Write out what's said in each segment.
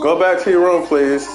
Go back to your room, please.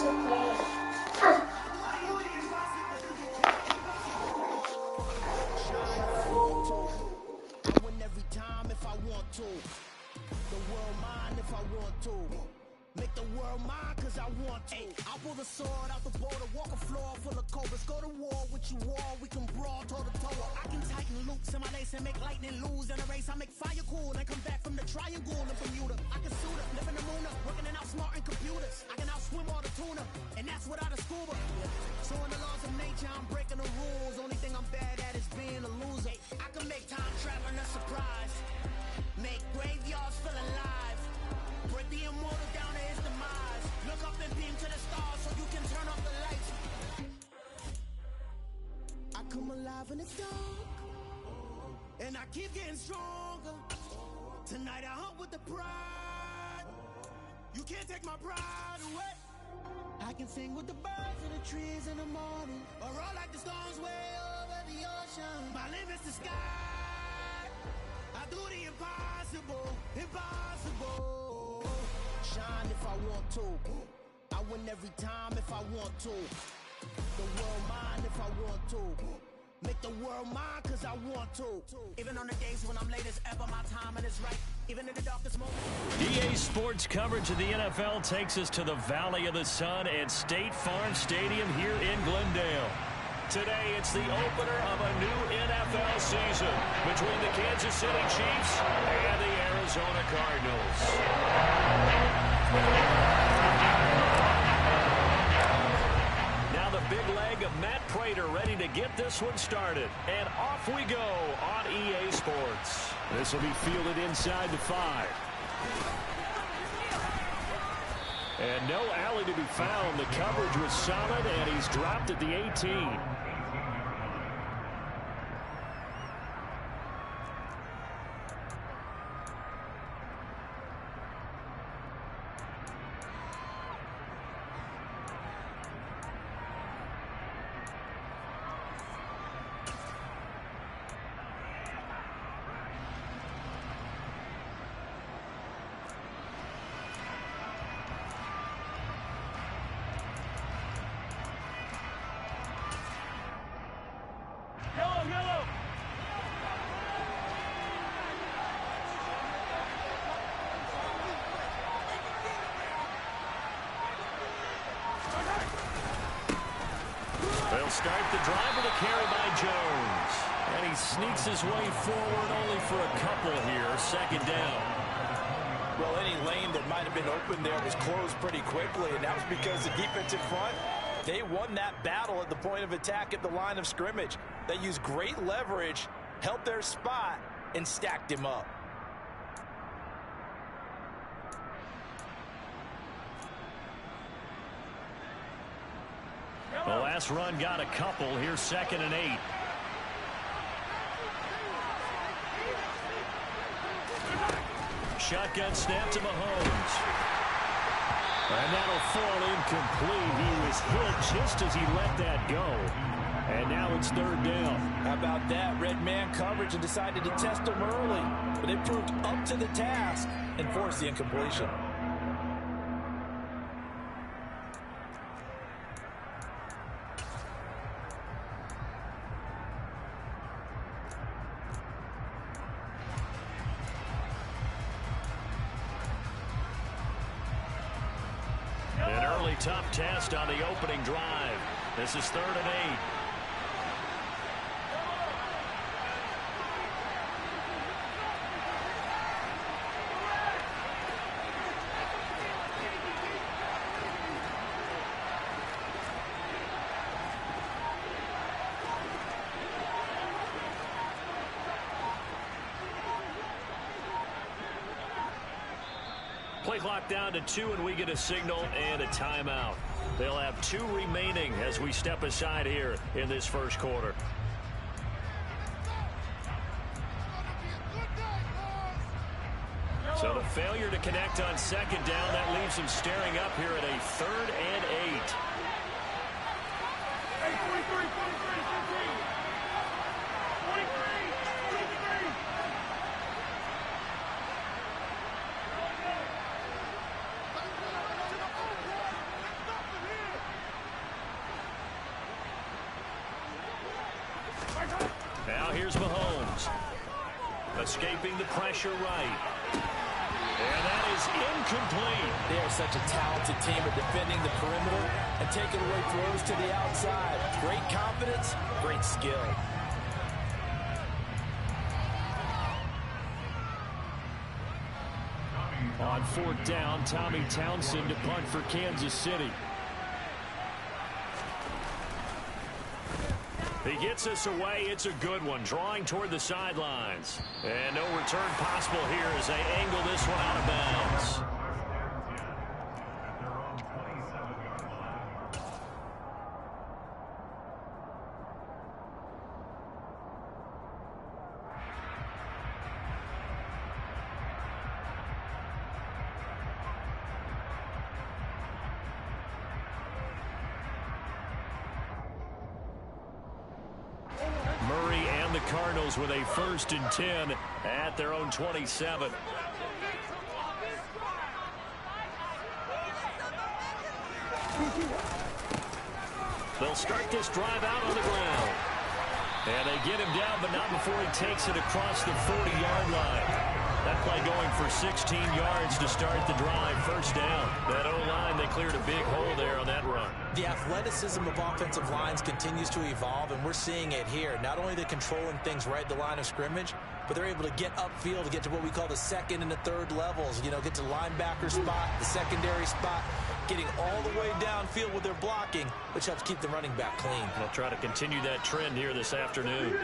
Come alive in the dark, and I keep getting stronger. Tonight I hunt with the pride. You can't take my pride away. I can sing with the birds and the trees in the morning, or roll like the storms way over the ocean. My limit's the sky. I do the impossible, impossible. Shine if I want to. I win every time if I want to. The world mine if I want to. Make the world mine cause I want to. Even on the days when I'm late as ever, my timing is right. Even in the darkest moment. EA Sports coverage of the NFL takes us to the Valley of the Sun at State Farm Stadium here in Glendale. Today, it's the opener of a new NFL season between the Kansas City Chiefs and the Arizona Cardinals. Now the big leg of Matt Prater ready to get this one started. And off we go on EA Sports. This will be fielded inside the 5. And no alley to be found. The coverage was solid, and he's dropped at the 18. They'll start the drive with a carry by Jones. And he sneaks his way forward only for a couple here. Second down. Well, any lane that might have been open there was closed pretty quickly, and that was because the defensive front, they won that battle at the point of attack at the line of scrimmage. They used great leverage, held their spot, and stacked him up. The last run got a couple. Here's 2nd and 8. Shotgun snap to Mahomes. And that'll fall incomplete. He was hit just as he let that go. And now it's 3rd down. How about that? Red man coverage and decided to test him early. But it proved up to the task and forced the incompletion. Tough test on the opening drive. This is 3rd and 8. Play clock down to 2, and we get a signal and a timeout. They'll have 2 remaining as we step aside here in this first quarter. So the failure to connect on second down, that leaves them staring up here at a 3rd and 8. Now here's Mahomes. Escaping the pressure right. And that is incomplete. They are such a talented team at defending the perimeter and taking away throws to the outside. Great confidence, great skill. On 4th down, Tommy Townsend to punt for Kansas City. He gets us away. It's a good one. Drawing toward the sidelines. And no return possible here as they angle this one out of bounds. Murray and the Cardinals with a 1st and 10 at their own 27. They'll start this drive out on the ground. And they get him down, but not before he takes it across the 40-yard line. That play going for 16 yards to start the drive. 1st down. That O-line, they cleared a big hole there on that run. The athleticism of offensive lines continues to evolve, and we're seeing it here. Not only are they controlling things right at the line of scrimmage, but they're able to get upfield to get to what we call the 2nd and the 3rd levels. You know, get to linebacker spot, the secondary spot, getting all the way downfield with their blocking, which helps keep the running back clean. They'll try to continue that trend here this afternoon.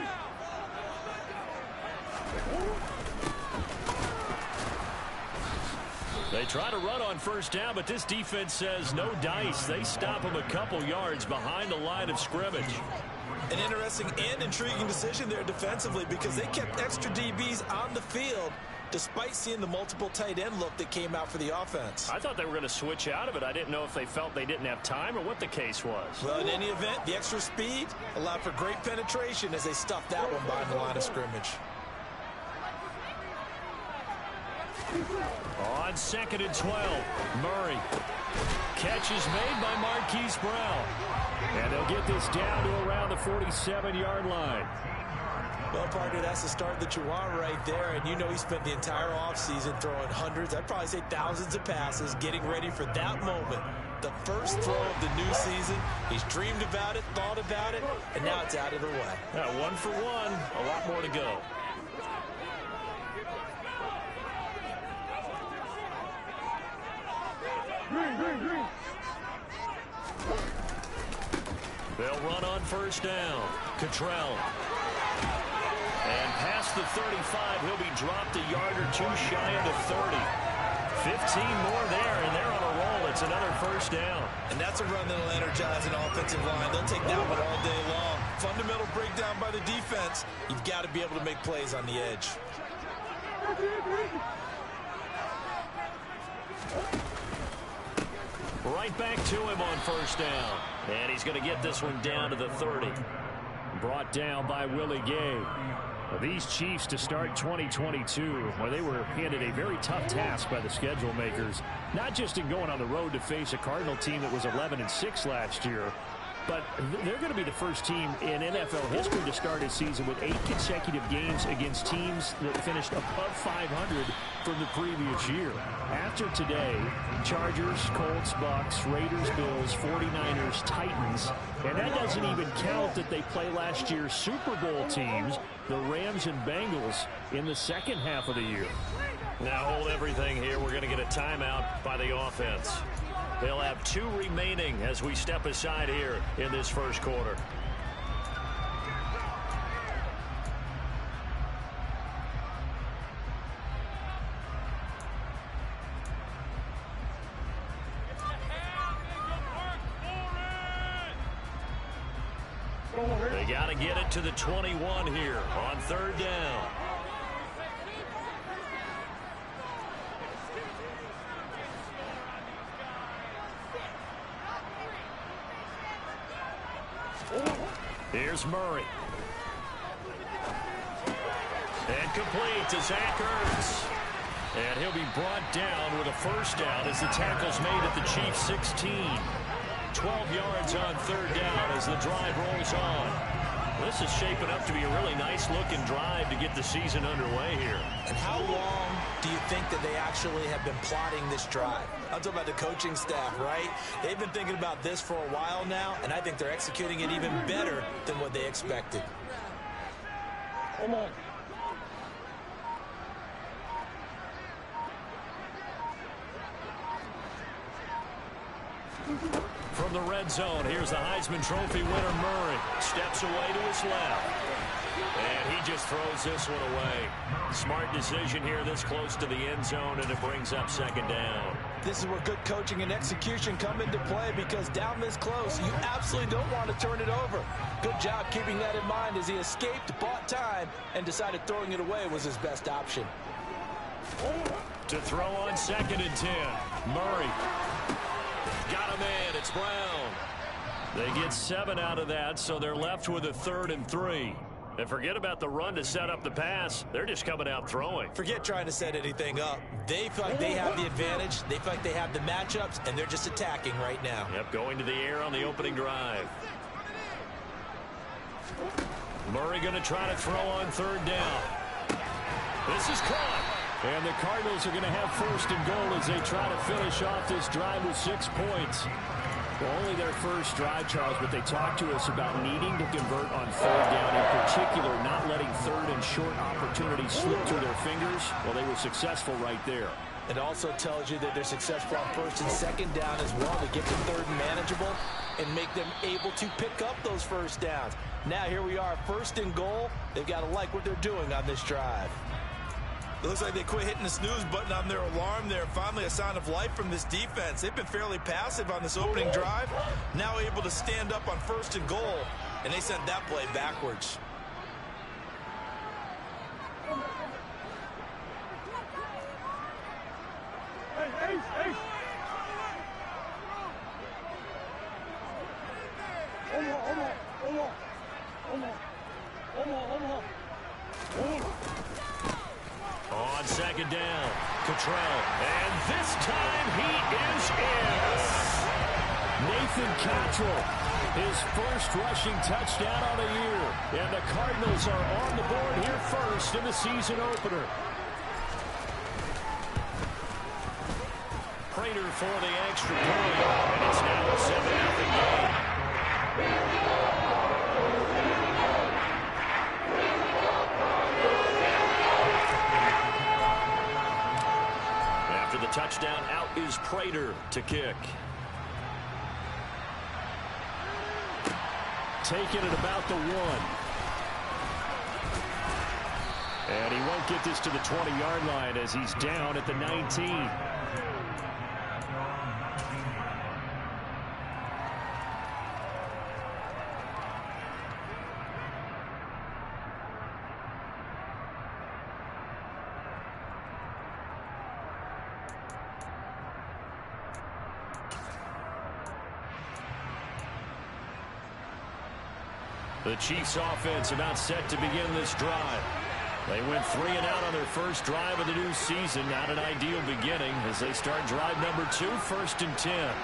They try to run on 1st down, but this defense says no dice. They stop them a couple yards behind the line of scrimmage. An interesting and intriguing decision there defensively because they kept extra DBs on the field despite seeing the multiple tight end look that came out for the offense. I thought they were going to switch out of it. I didn't know if they felt they didn't have time or what the case was. Well, in any event, the extra speed allowed for great penetration as they stuffed that one behind the line of scrimmage. On 2nd and 12, Murray. Catch is made by Marquise Brown. And they'll get this down to around the 47-yard line. Well, partner, that's the start that you want right there. And you know he spent the entire offseason throwing hundreds, I'd probably say thousands of passes, getting ready for that moment. The first throw of the new season. He's dreamed about it, thought about it, and now it's out of the way. 1 for 1, a lot more to go. They'll run on 1st down. Cottrell. And past the 35, he'll be dropped a yard or 2 shy of the 30. 15 more there, and they're on a roll. It's another 1st down. And that's a run that'll energize an offensive line. They'll take that one all day long. Fundamental breakdown by the defense. You've got to be able to make plays on the edge. Right back to him on 1st down. And he's going to get this one down to the 30. Brought down by Willie Gay. These Chiefs to start 2022, well, they were handed a very tough task by the schedule makers, not just in going on the road to face a Cardinal team that was 11-6 last year, but they're going to be the first team in NFL history to start a season with 8 consecutive games against teams that finished above 500 from the previous year. After today, Chargers, Colts, Bucks, Raiders, Bills, 49ers, Titans, and that doesn't even count that they play last year's Super Bowl teams, the Rams and Bengals, in the second half of the year. Now hold everything here. We're going to get a timeout by the offense. They'll have 2 remaining as we step aside here in this first quarter. They got to get it to the 21 here on 3rd down. Here's Murray. And complete to Zach Ertz. And he'll be brought down with a 1st down as the tackle's made at the Chiefs' 16. 12 yards on 3rd down as the drive rolls on. This is shaping up to be a really nice-looking drive to get the season underway here. And how long do you think that they actually have been plotting this drive? I'm talking about the coaching staff, right? They've been thinking about this for a while now, and I think they're executing it even better than what they expected. Come on. From the red zone, here's the Heisman Trophy winner, Murray. Steps away to his left. And he just throws this one away. Smart decision here this close to the end zone, and it brings up 2nd down. This is where good coaching and execution come into play, because down this close, you absolutely don't want to turn it over. Good job keeping that in mind as he escaped, bought time, and decided throwing it away was his best option. To throw on 2nd and 10. Murray. Got him in. It's Brown. They get 7 out of that, so they're left with a 3rd and 3. And forget about the run to set up the pass. They're just coming out throwing. Forget trying to set anything up. They feel like they have the advantage. They feel like they have the matchups, and they're just attacking right now. Yep, going to the air on the opening drive. Murray going to try to throw on 3rd down. This is caught. And the Cardinals are going to have 1st and goal as they try to finish off this drive with 6 points. Well, only their first drive, Charles, but they talked to us about needing to convert on 3rd down, in particular not letting 3rd and short opportunities slip through their fingers. Well, they were successful right there. It also tells you that they're successful on 1st and 2nd down as well to get to 3rd and manageable and make them able to pick up those 1st downs. Now here we are, 1st and goal. They've got to like what they're doing on this drive. It looks like they quit hitting the snooze button on their alarm there. Finally a sign of life from this defense. They've been fairly passive on this opening drive. Now able to stand up on 1st and goal, and they sent that play backwards. On 2nd down, Cottrell. And this time he is in. Nathan Cottrell, his first rushing touchdown on the year. And the Cardinals are on the board here first in the season opener. Prater for the extra point. And it's now a 7-0 game. After the touchdown, out is Prater to kick. Taken at about the 1. And he won't get this to the 20-yard line as he's down at the 19. The Chiefs offense about set to begin this drive. They went 3 and out on their first drive of the new season. Not an ideal beginning as they start drive number 2, 1st and 10.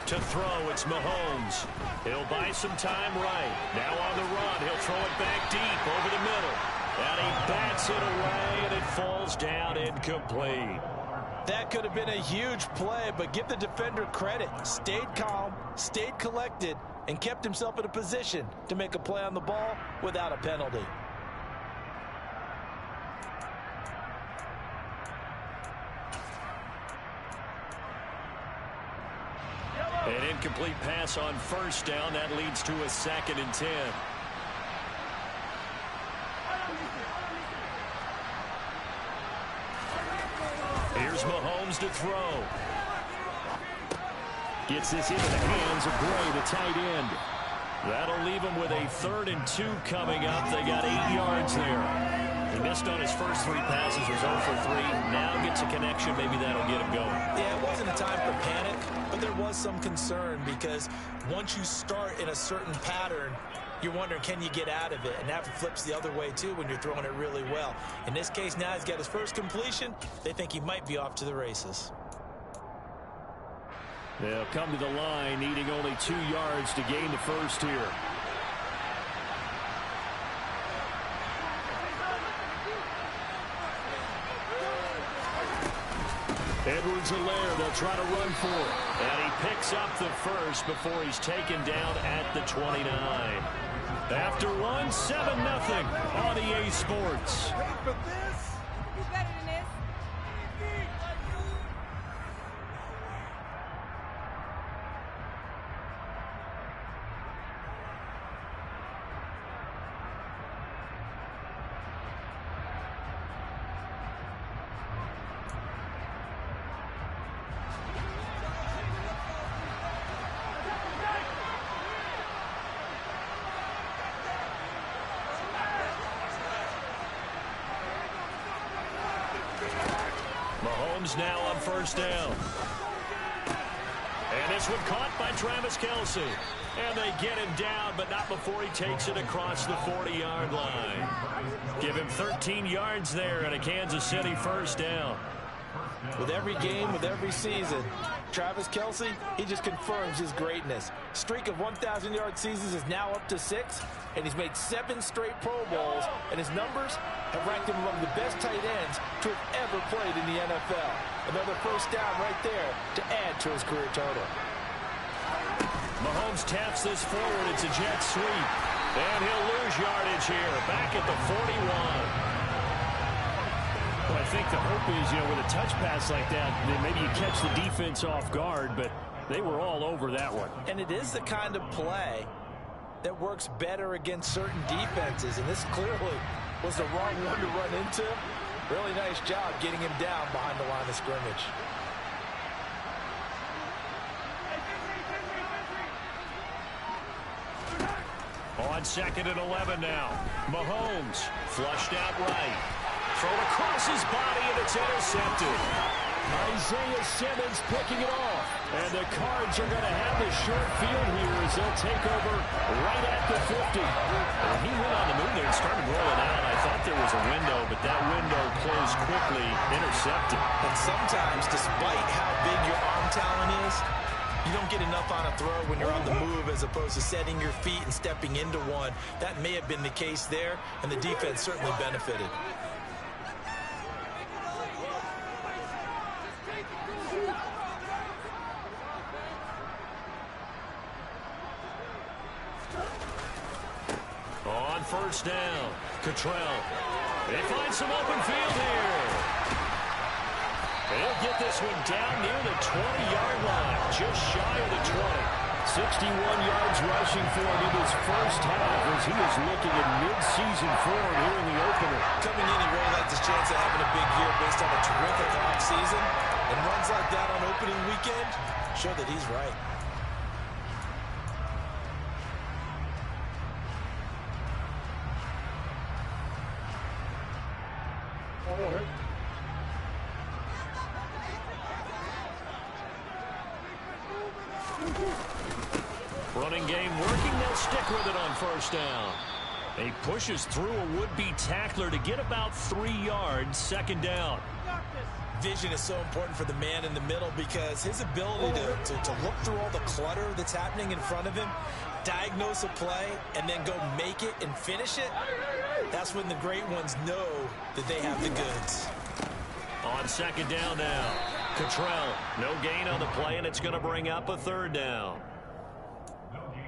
To throw, it's Mahomes. He'll buy some time right. Now on the run, he'll throw it back deep over the middle. And he bats it away, and it falls down incomplete. That could have been a huge play, but give the defender credit. Stayed calm, stayed collected, and kept himself in a position to make a play on the ball without a penalty. An incomplete pass on 1st down. That leads to a 2nd and 10. Here's Mahomes to throw. Gets this into the hands of Gray, the tight end. That'll leave him with a 3rd and 2 coming up. They got 8 yards there. He missed on his first 3 passes, was 0 for 3. Now gets a connection. Maybe that'll get him going. Yeah, it wasn't a time for panic, but there was some concern because once you start in a certain pattern, you're wondering, can you get out of it? And that flips the other way, too, when you're throwing it really well. In this case, now he's got his first completion. They think he might be off to the races. They'll come to the line, needing only 2 yards to gain the first here. Edwards-Helaire, they'll try to run for it. And he picks up the first before he's taken down at the 29. After one, 7-0 on EA Sports. Wait for this. You better than this. Mahomes now on first down. And this one caught by Travis Kelce. And they get him down, but not before he takes it across the 40-yard line. Give him 13 yards there and a Kansas City first down. With every game, with every season, Travis Kelce, he just confirms his greatness. Streak of 1,000-yard seasons is now up to 6, and he's made 7 straight Pro Bowls, and his numbers have ranked him among the best tight ends to have ever played in the NFL. Another first down right there to add to his career total. Mahomes taps this forward. It's a jet sweep. And he'll lose yardage here. Back at the 41. Well, I think the hope is, with a touch pass like that, then maybe you catch the defense off guard, but they were all over that one. And it is the kind of play that works better against certain defenses, and this clearly was the wrong one to run into. Really nice job getting him down behind the line of scrimmage. On 2nd and 11 now. Mahomes flushed out right. Thrown across his body, and it's intercepted. Isaiah Simmons picking it off. And the Cards are going to have the short field here as they'll take over right at the 50. Well, he went on the move there and started rolling out. I thought there was a window, but that window closed quickly, intercepted. And sometimes, despite how big your arm talent is, you don't get enough on a throw when you're on the move as opposed to setting your feet and stepping into one. That may have been the case there, and the defense certainly benefited. On first down, Cottrell. They find some open field here. They'll get this one down near the 20-yard line, just shy of the 20. 61 yards rushing for him in his first half as he is looking at mid-season form here in the opener. Coming in, he really likes his chance of having a big year based on a terrific offseason. And runs like that on opening weekend show that he's right. Running game working. They'll stick with it on first down. He pushes through a would-be tackler to get about 3 yards. 2nd down. Vision is so important for the man in the middle because his ability to look through all the clutter that's happening in front of him, diagnose a play, and then go make it and finish it, that's when the great ones know that they have the goods. On 2nd down now, Cottrell, no gain on the play, and it's going to bring up a 3rd down.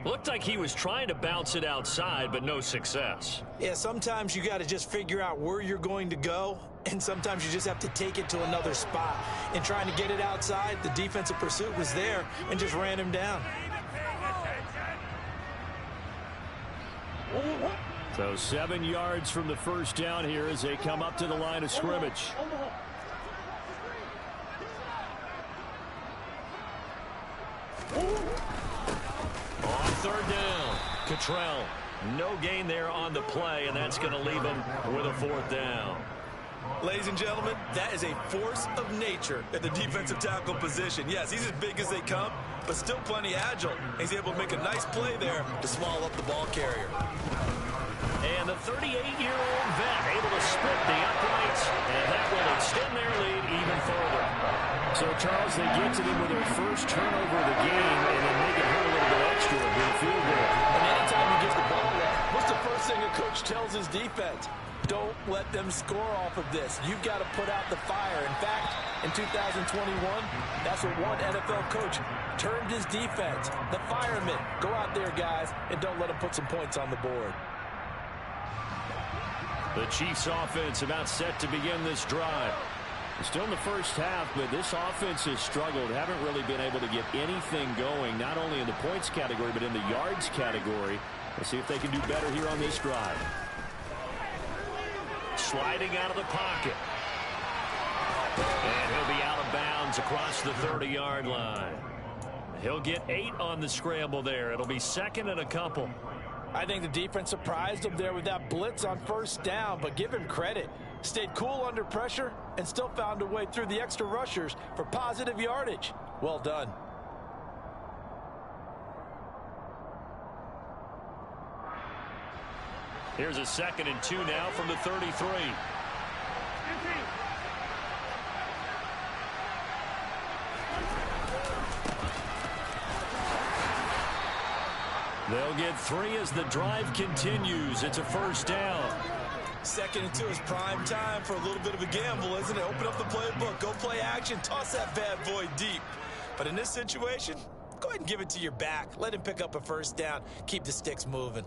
Looked like he was trying to bounce it outside, but no success. Yeah, sometimes you got to just figure out where you're going to go, and sometimes you just have to take it to another spot. In trying to get it outside, the defensive pursuit was there and just ran him down. So 7 yards from the first down here as they come up to the line of scrimmage. Cottrell. No gain there on the play, and that's going to leave them with a 4th down. Ladies and gentlemen, that is a force of nature at the defensive tackle position. Yes, he's as big as they come, but still plenty agile. He's able to make a nice play there to swallow up the ball carrier. And the 38-year-old vet able to split the uprights, and that will extend their lead even further. So, Charles, they get to them with their first turnover of the game, and then make it hurt a little bit extra with a field goal. And anytime he gets the ball up, what's the first thing a coach tells his defense? Don't let them score off of this. You've got to put out the fire. In fact, in 2021, that's what one NFL coach termed his defense. The firemen. Go out there, guys, and don't let them put some points on the board. The Chiefs offense about set to begin this drive. Still in the first half, but this offense has struggled. Haven't really been able to get anything going, not only in the points category, but in the yards category. Let's see if they can do better here on this drive. Sliding out of the pocket. And he'll be out of bounds across the 30-yard line. He'll get 8 on the scramble there. It'll be 2nd and a couple. I think the defense surprised him there with that blitz on 1st down, but give him credit. Stayed cool under pressure and still found a way through the extra rushers for positive yardage. Well done. Here's a 2nd and 2 now from the 33. They'll get 3 as the drive continues. It's a 1st down. 2nd and 2 is prime time for a little bit of a gamble, isn't it? Open up the playbook, go play action, toss that bad boy deep. But in this situation, go ahead and give it to your back. Let him pick up a 1st down. Keep the sticks moving.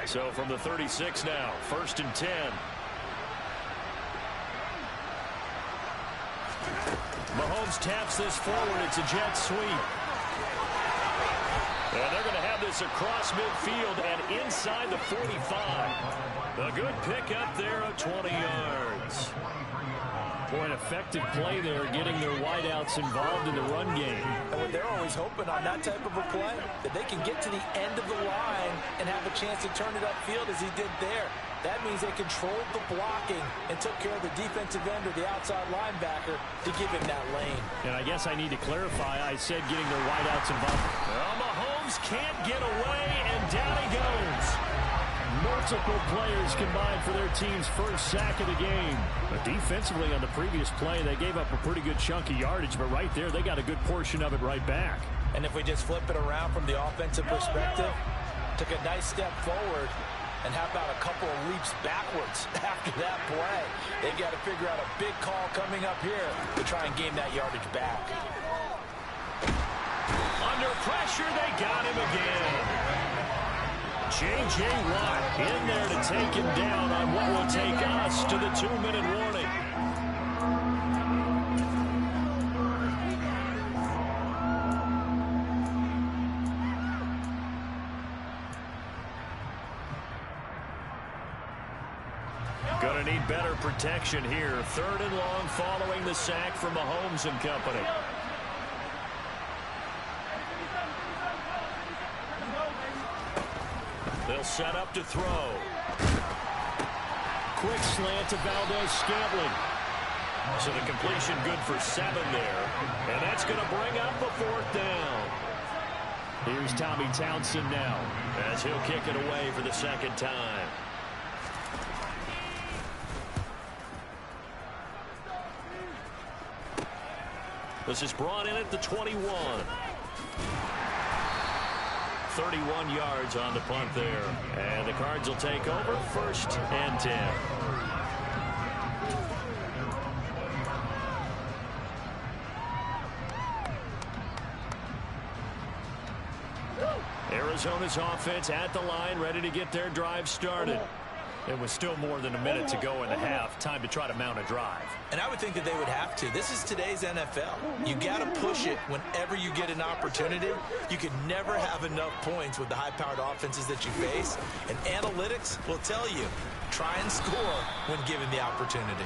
So from the 36 now, 1st and 10. Mahomes taps this forward. It's a jet sweep. And they're going to have this across midfield and inside the 45. A good pickup there of 20 yards. Boy, an effective play there, getting their wideouts involved in the run game. And they're always hoping on that type of a play that they can get to the end of the line and have a chance to turn it upfield as he did there. That means they controlled the blocking and took care of the defensive end or the outside linebacker to give him that lane. And I guess I need to clarify, I said getting their wideouts involved. Well, Mahomes can't get away, and down he goes. Multiple players combined for their team's first sack of the game. But defensively on the previous play, they gave up a pretty good chunk of yardage, but right there, they got a good portion of it right back. And if we just flip it around from the offensive perspective, took a nice step forward, and how about a couple of leaps backwards after that play? They've got to figure out a big call coming up here to try and gain that yardage back. Under pressure, they got him again. J.J. Watt in there to take him down on what will take us to the 2-minute warning. Going to need better protection here. 3rd and long following the sack from Mahomes and company. They'll set up to throw. Quick slant to Valdez-Scantling. So the completion good for 7 there. And that's going to bring up a 4th down. Here's Tommy Townsend now, as he'll kick it away for the 2nd time. This is brought in at the 21. 31 yards on the punt there. And the Cards will take over 1st and 10. Arizona's offense at the line, ready to get their drive started. It was still more than a minute to go in the half. Time to try to mount a drive. And I would think that they would have to. This is today's NFL. You got to push it whenever you get an opportunity. You can never have enough points with the high-powered offenses that you face. And analytics will tell you try and score when given the opportunity.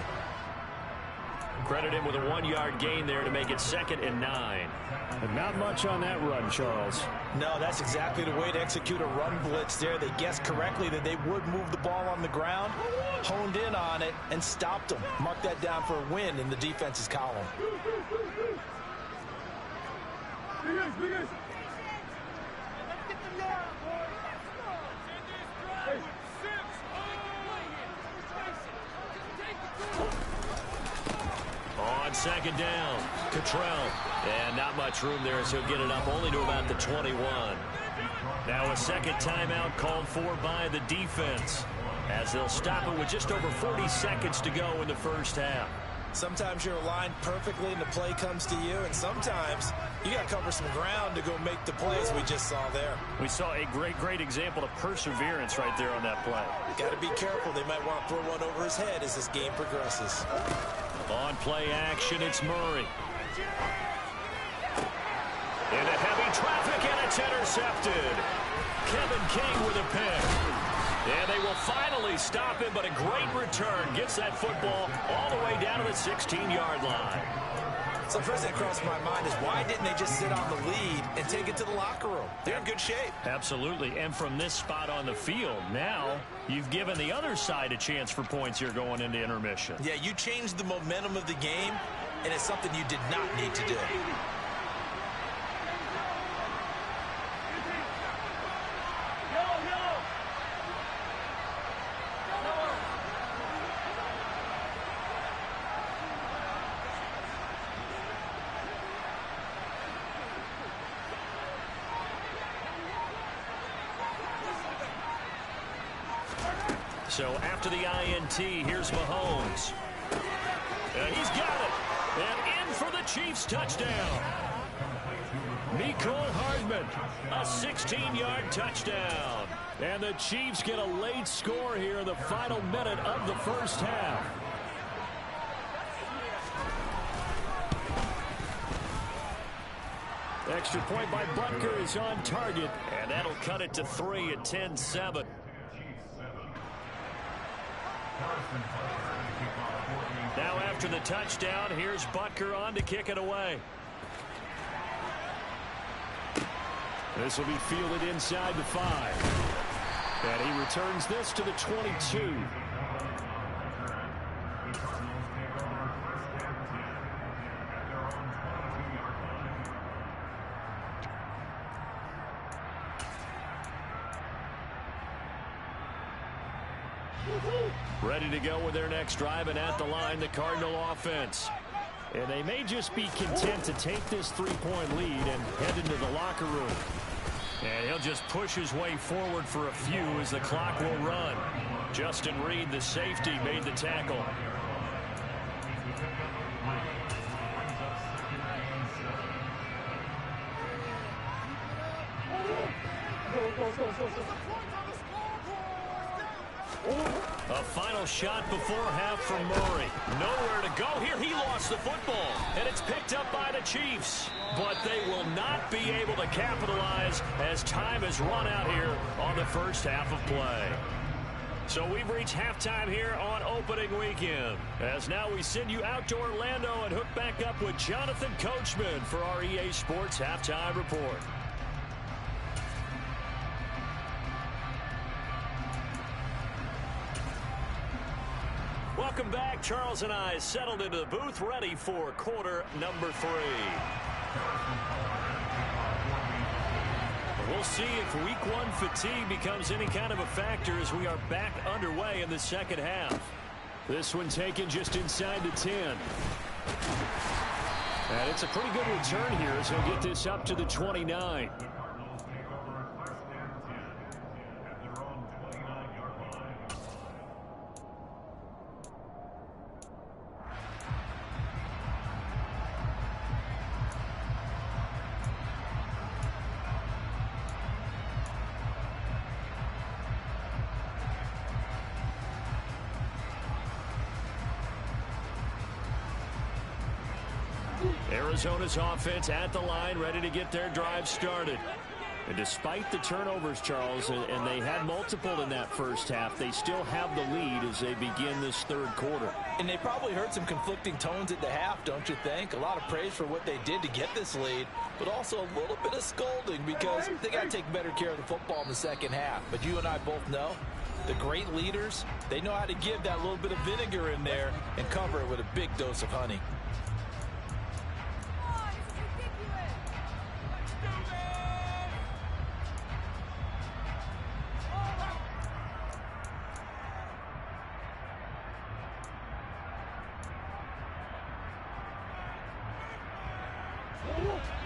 Credit him with a 1-yard gain there to make it 2nd and 9. And not much on that run, Charles. No, that's exactly the way to execute a run blitz there. They guessed correctly that they would move the ball on the ground, honed in on it, and stopped them. Mark that down for a win in the defense's column. On 2nd down, Cottrell. And not much room there, so he'll get it up only to about the 21. Now a second timeout called for by the defense, as they'll stop it with just over 40 seconds to go in the first half. Sometimes you're aligned perfectly and the play comes to you, and sometimes you got to cover some ground to go make the plays we just saw there. We saw a great example of perseverance right there on that play. Got to be careful. They might want to throw one over his head as this game progresses. On play action, it's Murray. Into heavy traffic, and it's intercepted. Kevin King with a pick. And they will finally stop him, but a great return gets that football all the way down to the 16-yard line. So the first thing that crossed my mind is, why didn't they just sit on the lead and take it to the locker room? They're in good shape. Absolutely, and from this spot on the field, now you've given the other side a chance for points here going into intermission. Yeah, you changed the momentum of the game, and it's something you did not need to do. So after the INT, here's Mahomes. And he's got it. And in for the Chiefs touchdown. Mecole Hardman, a 16-yard touchdown. And the Chiefs get a late score here in the final minute of the first half. Extra point by Butker is on target. And that'll cut it to 3 at 10-7. Now after the touchdown, here's Butker on to kick it away. This will be fielded inside the 5. And he returns this to the 22. Ready to go with their next drive, and at the line, the Cardinal offense. And they may just be content to take this 3-point lead and head into the locker room. And he'll just push his way forward for a few as the clock will run. Justin Reed, the safety, made the tackle. A final shot before half from Murray. Nowhere to go here. He lost the football, and it's picked up by the Chiefs. But they will not be able to capitalize as time has run out here on the first half of play. So we've reached halftime here on opening weekend. As now we send you out to Orlando and hook back up with Jonathan Coachman for our EA Sports Halftime Report. Welcome back. Charles and I settled into the booth, ready for quarter number 3. We'll see if week 1 fatigue becomes any kind of a factor as we are back underway in the second half. This one taken just inside the 10. And it's a pretty good return here as he'll get this up to the 29. Arizona's offense at the line, ready to get their drive started. And despite the turnovers, Charles, and they had multiple in that first half, they still have the lead as they begin this third quarter. And they probably heard some conflicting tones at the half, don't you think? A lot of praise for what they did to get this lead, but also a little bit of scolding because they got to take better care of the football in the second half. But you and I both know the great leaders, they know how to give that little bit of vinegar in there and cover it with a big dose of honey.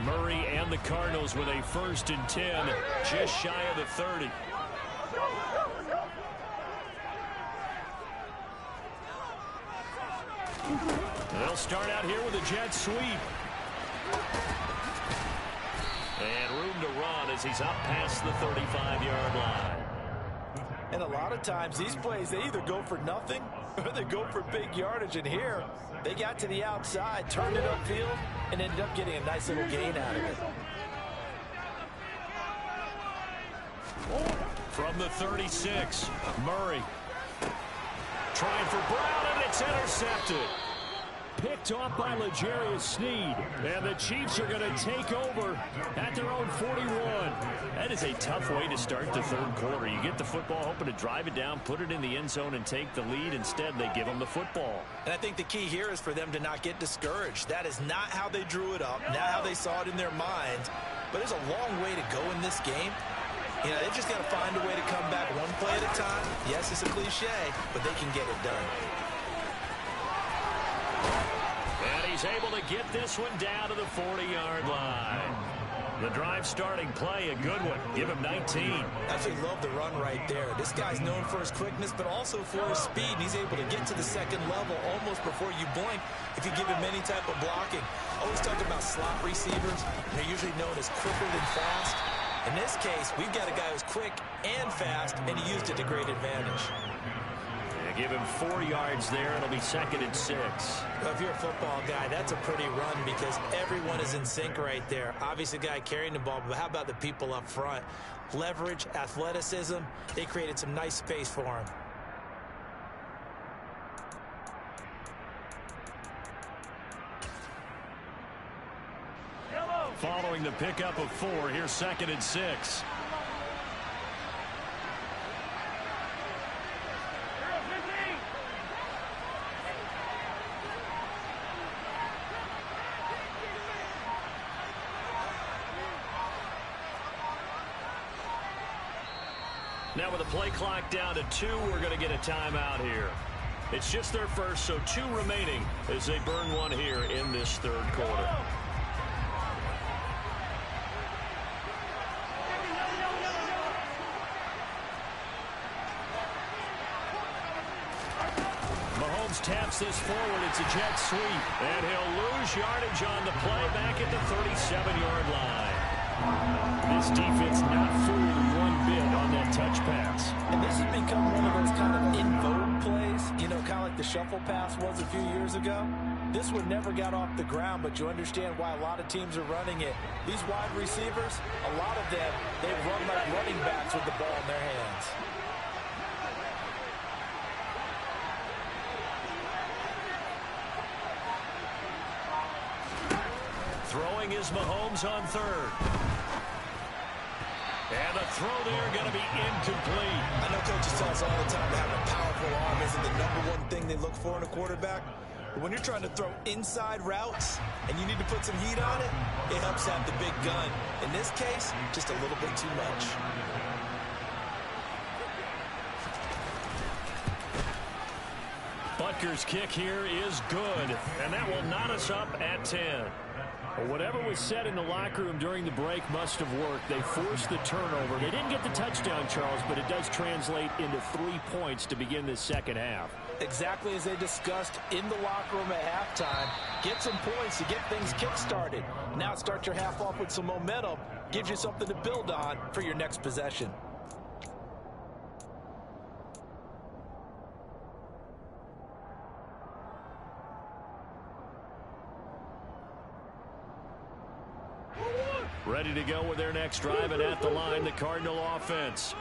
Murray and the Cardinals with a 1st and 10, just shy of the 30. They'll start out here with a jet sweep. And room to run as he's up past the 35-yard line. And a lot of times these plays, they either go for nothing or they go for big yardage. And here, they got to the outside, turned it upfield, and ended up getting a nice little gain out of it. From the 36, Murray. Trying for Brown, and it's intercepted. Picked off by L'Jarius Sneed. And the Chiefs are going to take over at their own 41. That is a tough way to start the third quarter. You get the football, hoping to drive it down, put it in the end zone, and take the lead. Instead, they give them the football. And I think the key here is for them to not get discouraged. That is not how they drew it up, not how they saw it in their minds. But there's a long way to go in this game. You know, they just got to find a way to come back one play at a time. Yes, it's a cliche, but they can get it done. And he's able to get this one down to the 40-yard line. The drive starting play, a good one. Give him 19. Absolutely love the run right there. This guy's known for his quickness, but also for his speed. And he's able to get to the second level almost before you blink if you give him any type of blocking. Always talk about slot receivers. They're usually known as quicker than fast. In this case, we've got a guy who's quick and fast, and he used it to great advantage. Give him 4 yards there. It'll be 2nd and 6. Well, if you're a football guy, that's a pretty run because everyone is in sync right there. Obviously, the guy carrying the ball, but how about the people up front? Leverage, athleticism, they created some nice space for him. Following the pickup of 4, here's 2nd and 6. Now with the play clock down to 2, we're going to get a timeout here. It's just their first, so 2 remaining as they burn one here in this third quarter. Mahomes taps this forward. It's a jet sweep. And he'll lose yardage on the play back at the 37-yard line. This defense not fooled one bit on that touch pass. And this has become one of those kind of in vogue plays, you know, kind of like the shuffle pass was a few years ago. This one never got off the ground, but you understand why a lot of teams are running it. These wide receivers, a lot of them, they run like running backs with the ball in their hands. Throwing is Mahomes on 3rd. And the throw there going to be incomplete. I know coaches tell us all the time that having a powerful arm isn't the #1 thing they look for in a quarterback. But when you're trying to throw inside routes and you need to put some heat on it, it helps have the big gun. In this case, just a little bit too much. Butker's kick here is good, and that will knot us up at 10. Well, whatever was said in the locker room during the break must have worked. They forced the turnover. They didn't get the touchdown, Charles, but it does translate into 3 points to begin this second half. Exactly as they discussed in the locker room at halftime. Get some points to get things kick-started. Now start your half off with some momentum. Gives you something to build on for your next possession. Ready to go with their next drive, and at the line, the Cardinal offense.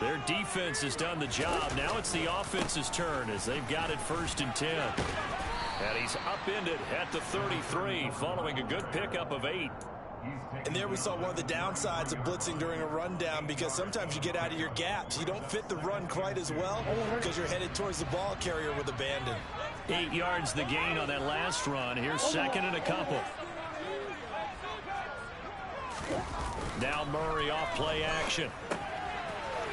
Their defense has done the job. Now it's the offense's turn as they've got it 1st and 10. And he's upended at the 33 following a good pickup of 8. And there we saw one of the downsides of blitzing during a rundown, because sometimes you get out of your gaps. You don't fit the run quite as well because you're headed towards the ball carrier with abandon. 8 yards the gain on that last run. Here's 2nd and a couple. Now Murray off play action.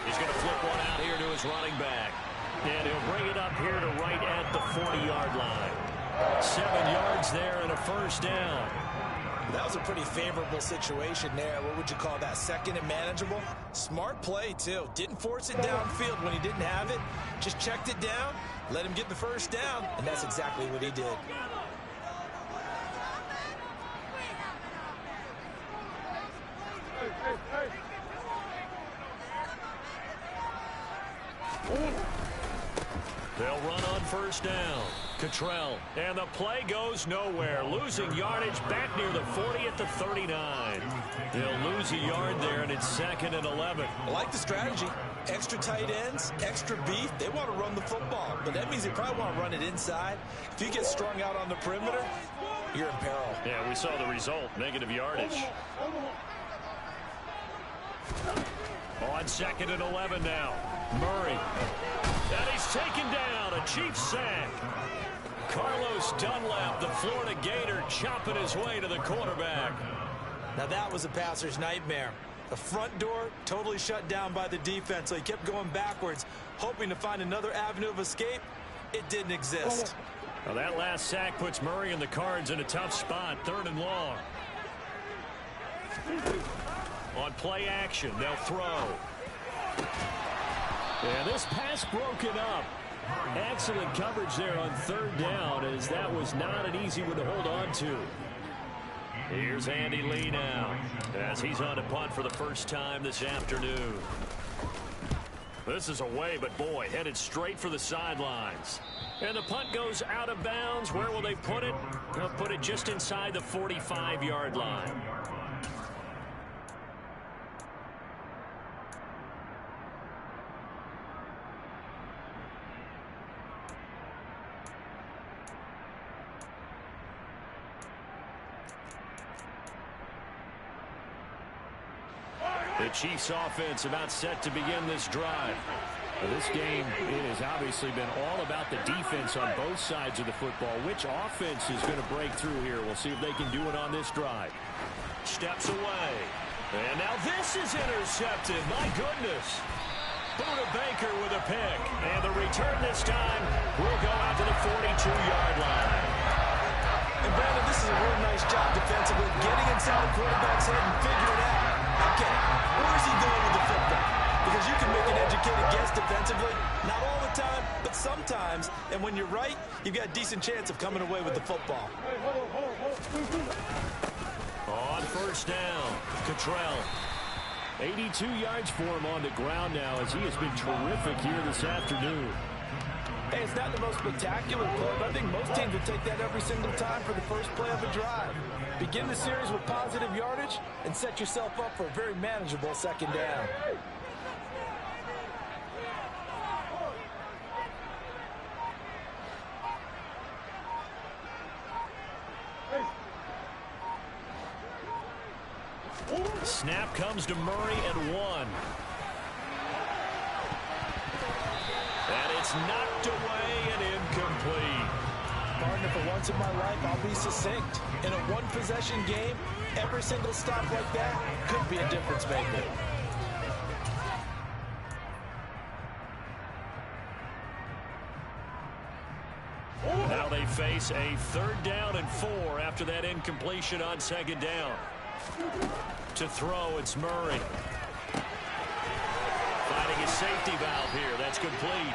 He's going to flip one out here to his running back. And he'll bring it up here to right at the 40-yard line. 7 yards there and a 1st down. That was a pretty favorable situation there. What would you call that? 2nd and manageable? Smart play, too. Didn't force it downfield when he didn't have it. Just checked it down, let him get the 1st down, and that's exactly what he did. They'll run on 1st down. Cottrell, and the play goes nowhere. Losing yardage back near the 40 at the 39. They'll lose a yard there, and it's 2nd and 11. I like the strategy. Extra tight ends, extra beef. They want to run the football, but that means they probably want to run it inside. If you get strung out on the perimeter, you're in peril. Yeah, we saw the result, negative yardage. On 2nd and 11 now. Murray. And he's taken down. A Chiefs sack. Carlos Dunlap, the Florida Gator, chopping his way to the quarterback. Now that was a passer's nightmare. The front door totally shut down by the defense, so he kept going backwards, hoping to find another avenue of escape. It didn't exist. Now that last sack puts Murray and the Cards in a tough spot, 3rd and long. On play action, they'll throw. And this pass broken up. Excellent coverage there on 3rd down, as that was not an easy one to hold on to. Here's Andy Lee now, as he's on to punt for the first time this afternoon. This is away, but boy, headed straight for the sidelines. And the punt goes out of bounds. Where will they put it? They'll put it just inside the 45-yard line. The Chiefs offense about set to begin this drive. Well, this game has obviously been all about the defense on both sides of the football. Which offense is going to break through here? We'll see if they can do it on this drive. Steps away. And now this is intercepted. My goodness. Buda Baker with a pick. And the return this time will go out to the 42-yard line. And Brandon, this is a real nice job defensively, getting inside the quarterback's head and figuring out, okay, where is he going with the football? Because you can make an educated guess defensively, not all the time, but sometimes. And when you're right, you've got a decent chance of coming away with the football. On 1st down, Cottrell. 82 yards for him on the ground now, as he has been terrific here this afternoon. Hey, it's not the most spectacular play, but I think most teams will take that every single time for the first play of a drive. Begin the series with positive yardage and set yourself up for a very manageable 2nd down. Snap comes to Murray at 1. And it's knocked away and incomplete. Partner, for once in my life, I'll be succinct. In a one-possession game, every single stop like that could be a difference maker. Now they face a 3rd down and 4 after that incompletion on 2nd down. To throw, it's Murray. Finding his safety valve here. That's complete.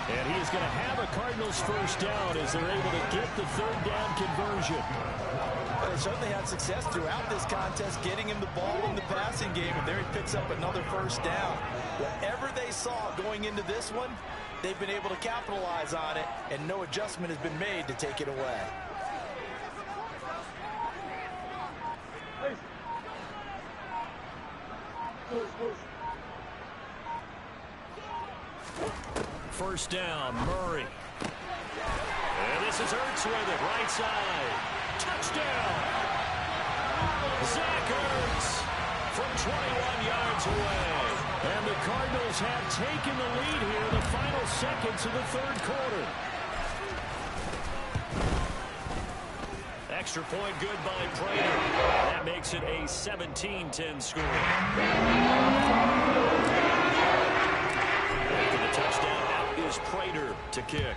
And he is going to have a Cardinals 1st down as they're able to get the 3rd down conversion. Well, they certainly had success throughout this contest, getting him the ball in the passing game, and there he picks up another 1st down. Whatever they saw going into this one, they've been able to capitalize on it, and no adjustment has been made to take it away. first down. Murray. And this is Ertz with it. Right side. Touchdown. Zach Ertz from 21 yards away. And the Cardinals have taken the lead here in the final seconds of the third quarter. Extra point good by Prater. That makes it a 17-10 score. After the touchdown, out is Prater to kick.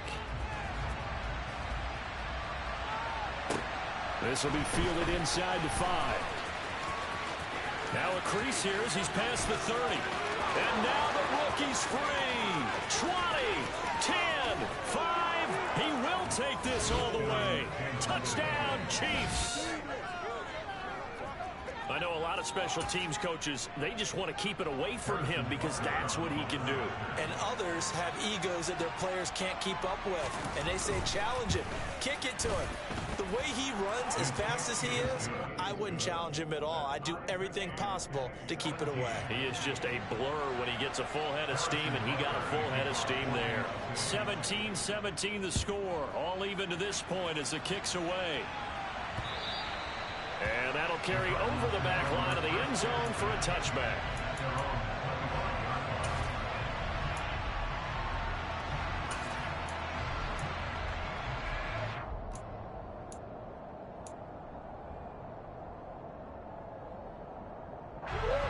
This will be fielded inside the 5. Now a crease here as he's past the 30. And now the rookie's free. 20, 10, 5. He will take this all the way. Touchdown, Chiefs. I know a lot of special teams coaches, they just want to keep it away from him because that's what he can do. And others have egos that their players can't keep up with. And they say challenge him, kick it to him. The way he runs as fast as he is, I wouldn't challenge him at all. I'd do everything possible to keep it away. He is just a blur when he gets a full head of steam, and he got a full head of steam there. 17-17 the score. All even to this point as the kick's away. And that'll carry over the back line of the end zone for a touchback.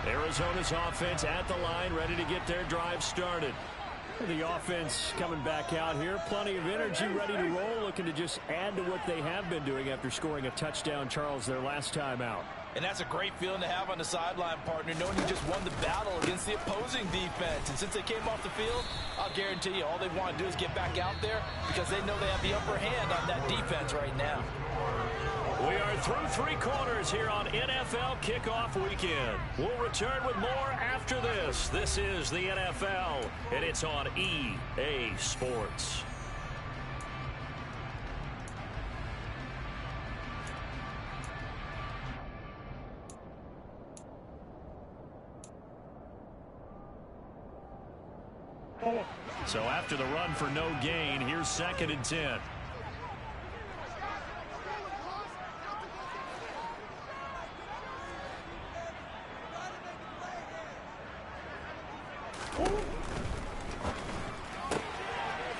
Arizona's offense at the line, ready to get their drive started. The offense coming back out here. Plenty of energy, ready to roll, looking to just add to what they have been doing after scoring a touchdown, Charles, their last time out. And that's a great feeling to have on the sideline, partner, knowing you just won the battle against the opposing defense. And since they came off the field, I'll guarantee you all they want to do is get back out there because they know they have the upper hand on that defense right now. We are through three quarters here on NFL Kickoff Weekend. We'll return with more after this. This is the NFL, and it's on EA Sports. So after the run for no gain, here's 2nd and 10.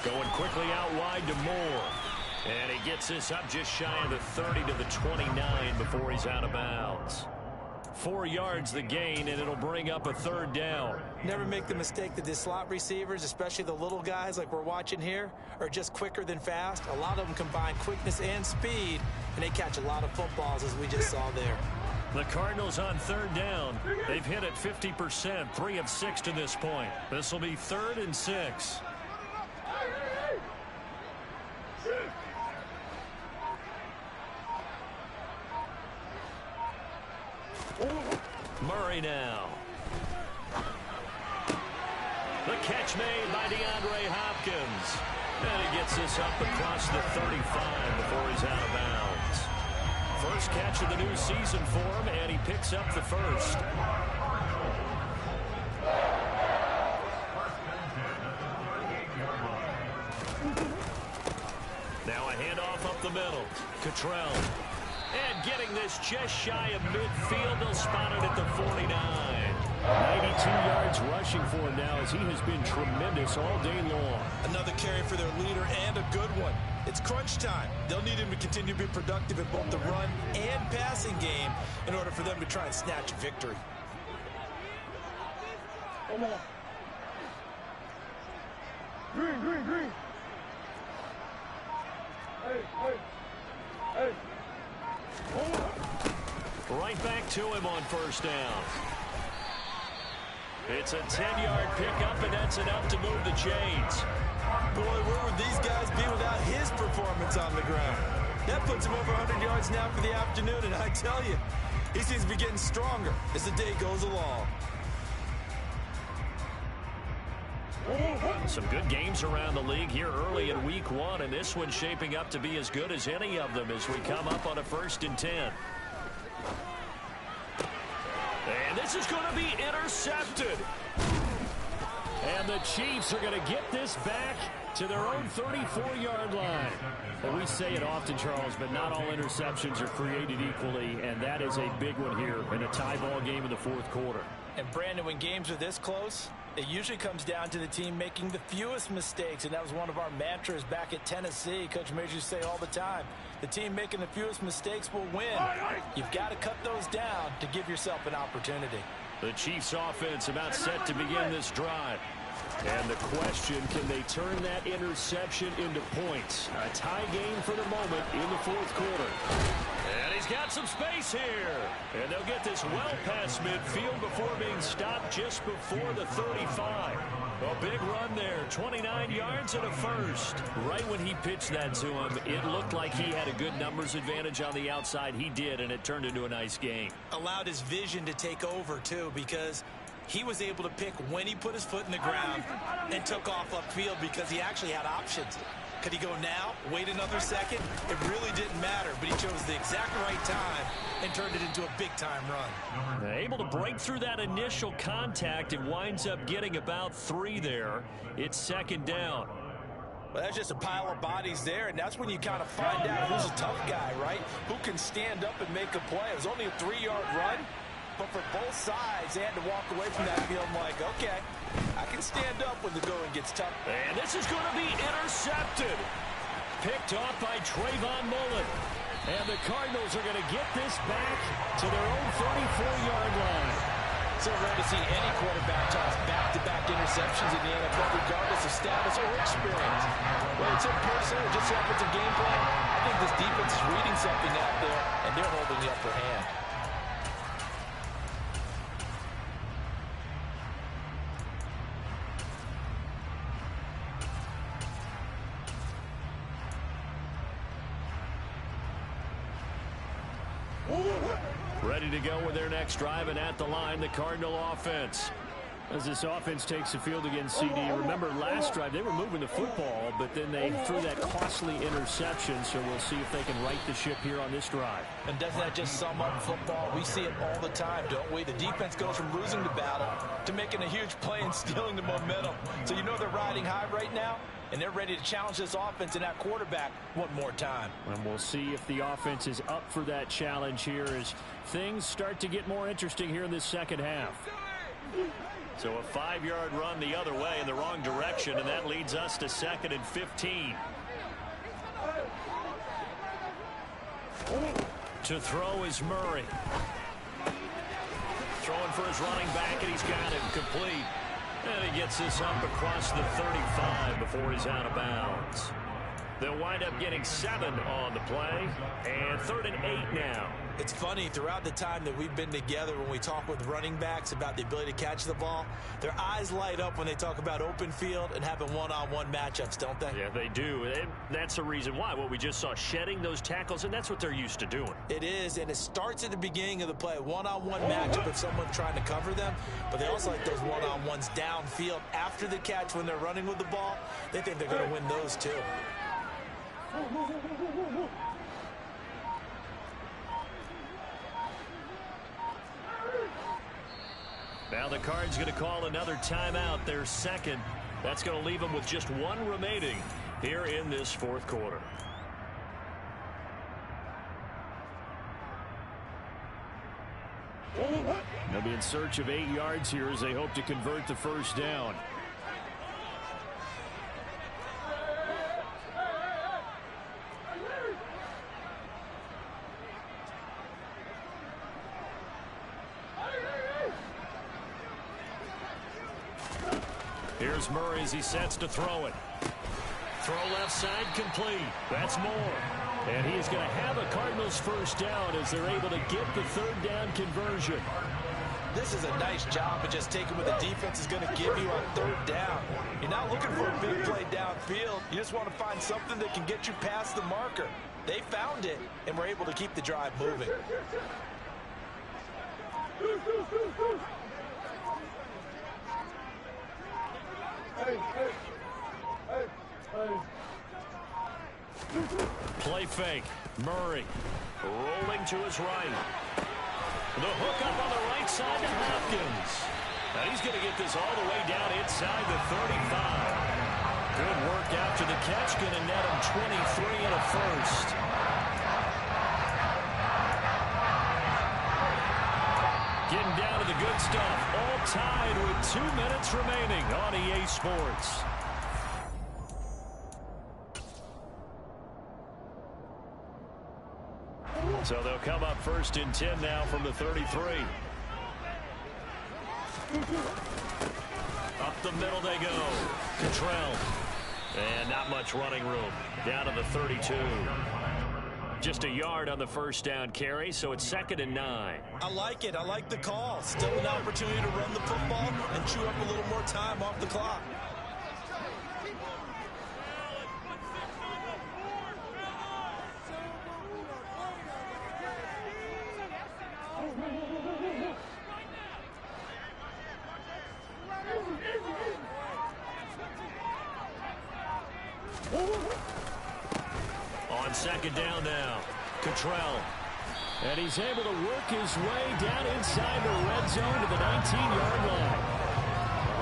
Going quickly out wide to Moore. And he gets this up just shy of the 30 to the 29 before he's out of bounds. 4 yards the gain, and it'll bring up a 3rd down. Never make the mistake that the slot receivers, especially the little guys like we're watching here, are just quicker than fast. A lot of them combine quickness and speed, and they catch a lot of footballs, as we just saw there. The Cardinals on 3rd down. They've hit it 50%, 3 of 6 to this point. This will be 3rd and 6. Murray now. The catch made by DeAndre Hopkins. And he gets this up across the 35 before he's out of bounds. First catch of the new season for him, and he picks up the first. Now a handoff up the middle. Cottrell. And getting this just shy of midfield, they'll spot it at the 49. 92 yards rushing for him now as he has been tremendous all day long. Another carry for their leader and a good one. It's crunch time. They'll need him to continue to be productive in both the run and passing game in order for them to try and snatch a victory. Come on. Green, green, green. Hey, hey, hey. Right back to him on 1st down. It's a 10-yard pickup, and that's enough to move the chains. Boy, where would these guys be without his performance on the ground? That puts him over 100 yards now for the afternoon, and I tell you, he seems to be getting stronger as the day goes along. Some good games around the league here early in week 1, and this one's shaping up to be as good as any of them as we come up on a 1st and 10. And this is going to be intercepted. And the Chiefs are going to get this back to their own 34-yard line. Well, we say it often, Charles, but not all interceptions are created equally, and that is a big one here in a tie ball game in the fourth quarter. And, Brandon, when games are this close, it usually comes down to the team making the fewest mistakes, and that was one of our mantras back at Tennessee. Coach Major used to say all the time, the team making the fewest mistakes will win. You've got to cut those down to give yourself an opportunity. The Chiefs offense about set to begin this drive. And the question, can they turn that interception into points? A tie game for the moment in the fourth quarter. And he's got some space here. And they'll get this well past midfield before being stopped just before the 35. A big run there, 29 yards and a first. Right when he pitched that to him, it looked like he had a good numbers advantage on the outside. He did, and it turned into a nice game. Allowed his vision to take over, too, because he was able to pick when he put his foot in the ground and took off upfield because he actually had options. Could he go now, wait another second? It really didn't matter, but he chose the exact right time and turned it into a big-time run. Able to break through that initial contact and winds up getting about 3 there. It's second down. Well, that's just a pile of bodies there, and that's when you kind of find out who's a tough guy, right? Who can stand up and make a play. It was only a 3-yard run. But for both sides, they had to walk away from that field like, okay, I can stand up when the going gets tough. And this is going to be intercepted. Picked off by Trayvon Mullen. And the Cardinals are going to get this back to their own 34-yard line. So rare to see any quarterback toss back-to-back interceptions in the NFL, regardless of status or experience. Whether it's in person or just offensive game plan, I think this defense is reading something out there, and they're holding the upper hand. Ready to go with their next drive, and at the line, the Cardinal offense. As this offense takes the field against CD, remember last drive they were moving the football, but then they threw that costly interception, so we'll see if they can right the ship here on this drive. And doesn't that just sum up football? We see it all the time, don't we? The defense goes from losing the battle to making a huge play and stealing the momentum. So you know they're riding high right now, and they're ready to challenge this offense and that quarterback one more time. And we'll see if the offense is up for that challenge here as things start to get more interesting here in this second half. So a 5-yard run the other way in the wrong direction, and that leads us to 2nd and 15. To throw is Murray. Throwing for his running back, and he's got it complete. And he gets this up across the 35 before he's out of bounds. They'll wind up getting 7 on the play, and 3rd and 8 now. It's funny, throughout the time that we've been together, when we talk with running backs about the ability to catch the ball, their eyes light up when they talk about open field and having one-on-one matchups, don't they? Yeah, they do. And that's the reason why. What we just saw, shedding those tackles, and that's what they're used to doing. It is, and it starts at the beginning of the play. One-on-one matchup if someone's trying to cover them, but they also like those one-on-ones downfield after the catch when they're running with the ball. They think they're going to win those too. Now the Cards going to call another timeout, their second. That's going to leave them with just 1 remaining here in this fourth quarter. They'll be in search of 8 yards here as they hope to convert the first down. Here's Murray as he sets to throw it. Throw left side complete. That's Moore. And he is going to have a Cardinals first down as they're able to get the 3rd down conversion. This is a nice job of just taking what the defense is going to give you on 3rd down. You're not looking for a big play downfield. You just want to find something that can get you past the marker. They found it and were able to keep the drive moving. Play fake. Murray rolling to his right. The hook up on the right side to Hopkins. And he's going to get this all the way down inside the 35. Good work after the catch. Going to net him 23 and a first. Getting down to the good stuff. All tied with 2 minutes remaining on EA Sports. So they'll come up 1st and 10 now from the 33. Up the middle they go. Cottrell. And not much running room. Down to the 32. Just a yard on the first down carry, so it's 2nd and 9. I like it. I like the call. Still an opportunity to run the football and chew up a little more time off the clock. On 2nd down now, Cottrell. And he's able to work his way down inside the red zone to the 19-yard line.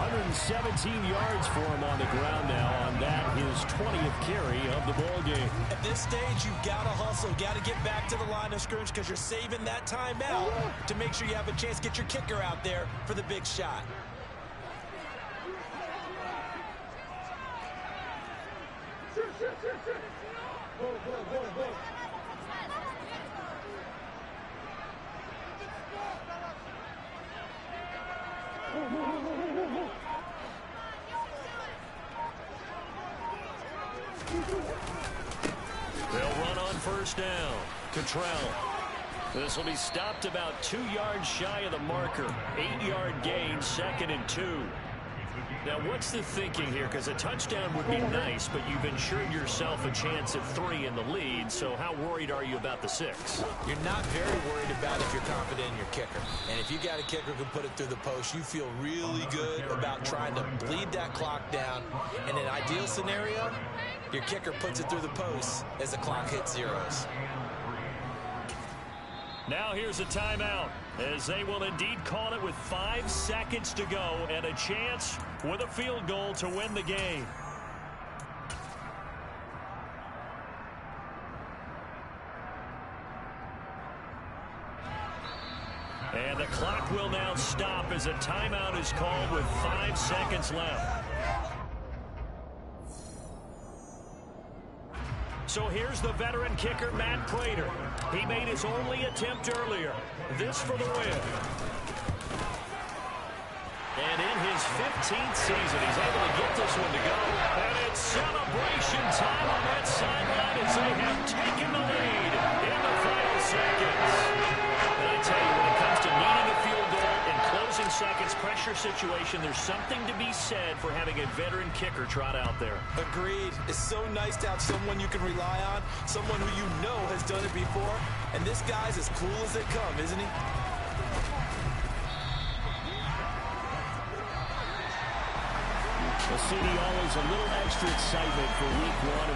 117 yards for him on the ground now on that, his 20th carry of the ball game. At this stage, you've got to hustle, got to get back to the line of scrimmage because you're saving that time out to make sure you have a chance to get your kicker out there for the big shot. They'll run on 1st down. Cottrell. This will be stopped about 2 yards shy of the marker. 8-yard gain, 2nd and 2. Now, what's the thinking here? Because a touchdown would be nice, but you've ensured yourself a chance at 3 in the lead. So how worried are you about the 6? You're not very worried about if you're confident in your kicker. And if you got a kicker who can put it through the post, you feel really good about trying to bleed that clock down. In an ideal scenario, your kicker puts it through the post as the clock hits zeros. Now here's a timeout, as they will indeed call it with 5 seconds to go and a chance with a field goal to win the game. And the clock will now stop as a timeout is called with 5 seconds left. So here's the veteran kicker, Matt Prater. He made his only attempt earlier. This for the win. And in his 15th season, he's able to get this one to go. And it's celebration time on that sideline as they have taken the lead in the final seconds. And I tell you, when it comes to needing a field goal in closing seconds, pressure situation, there's something to be said for having a veteran kicker trot out there. Agreed. It's so nice to have someone you can rely on, someone who you know has done it before. And this guy's as cool as they come, isn't he? Well, CD, always a little extra excitement for week 1.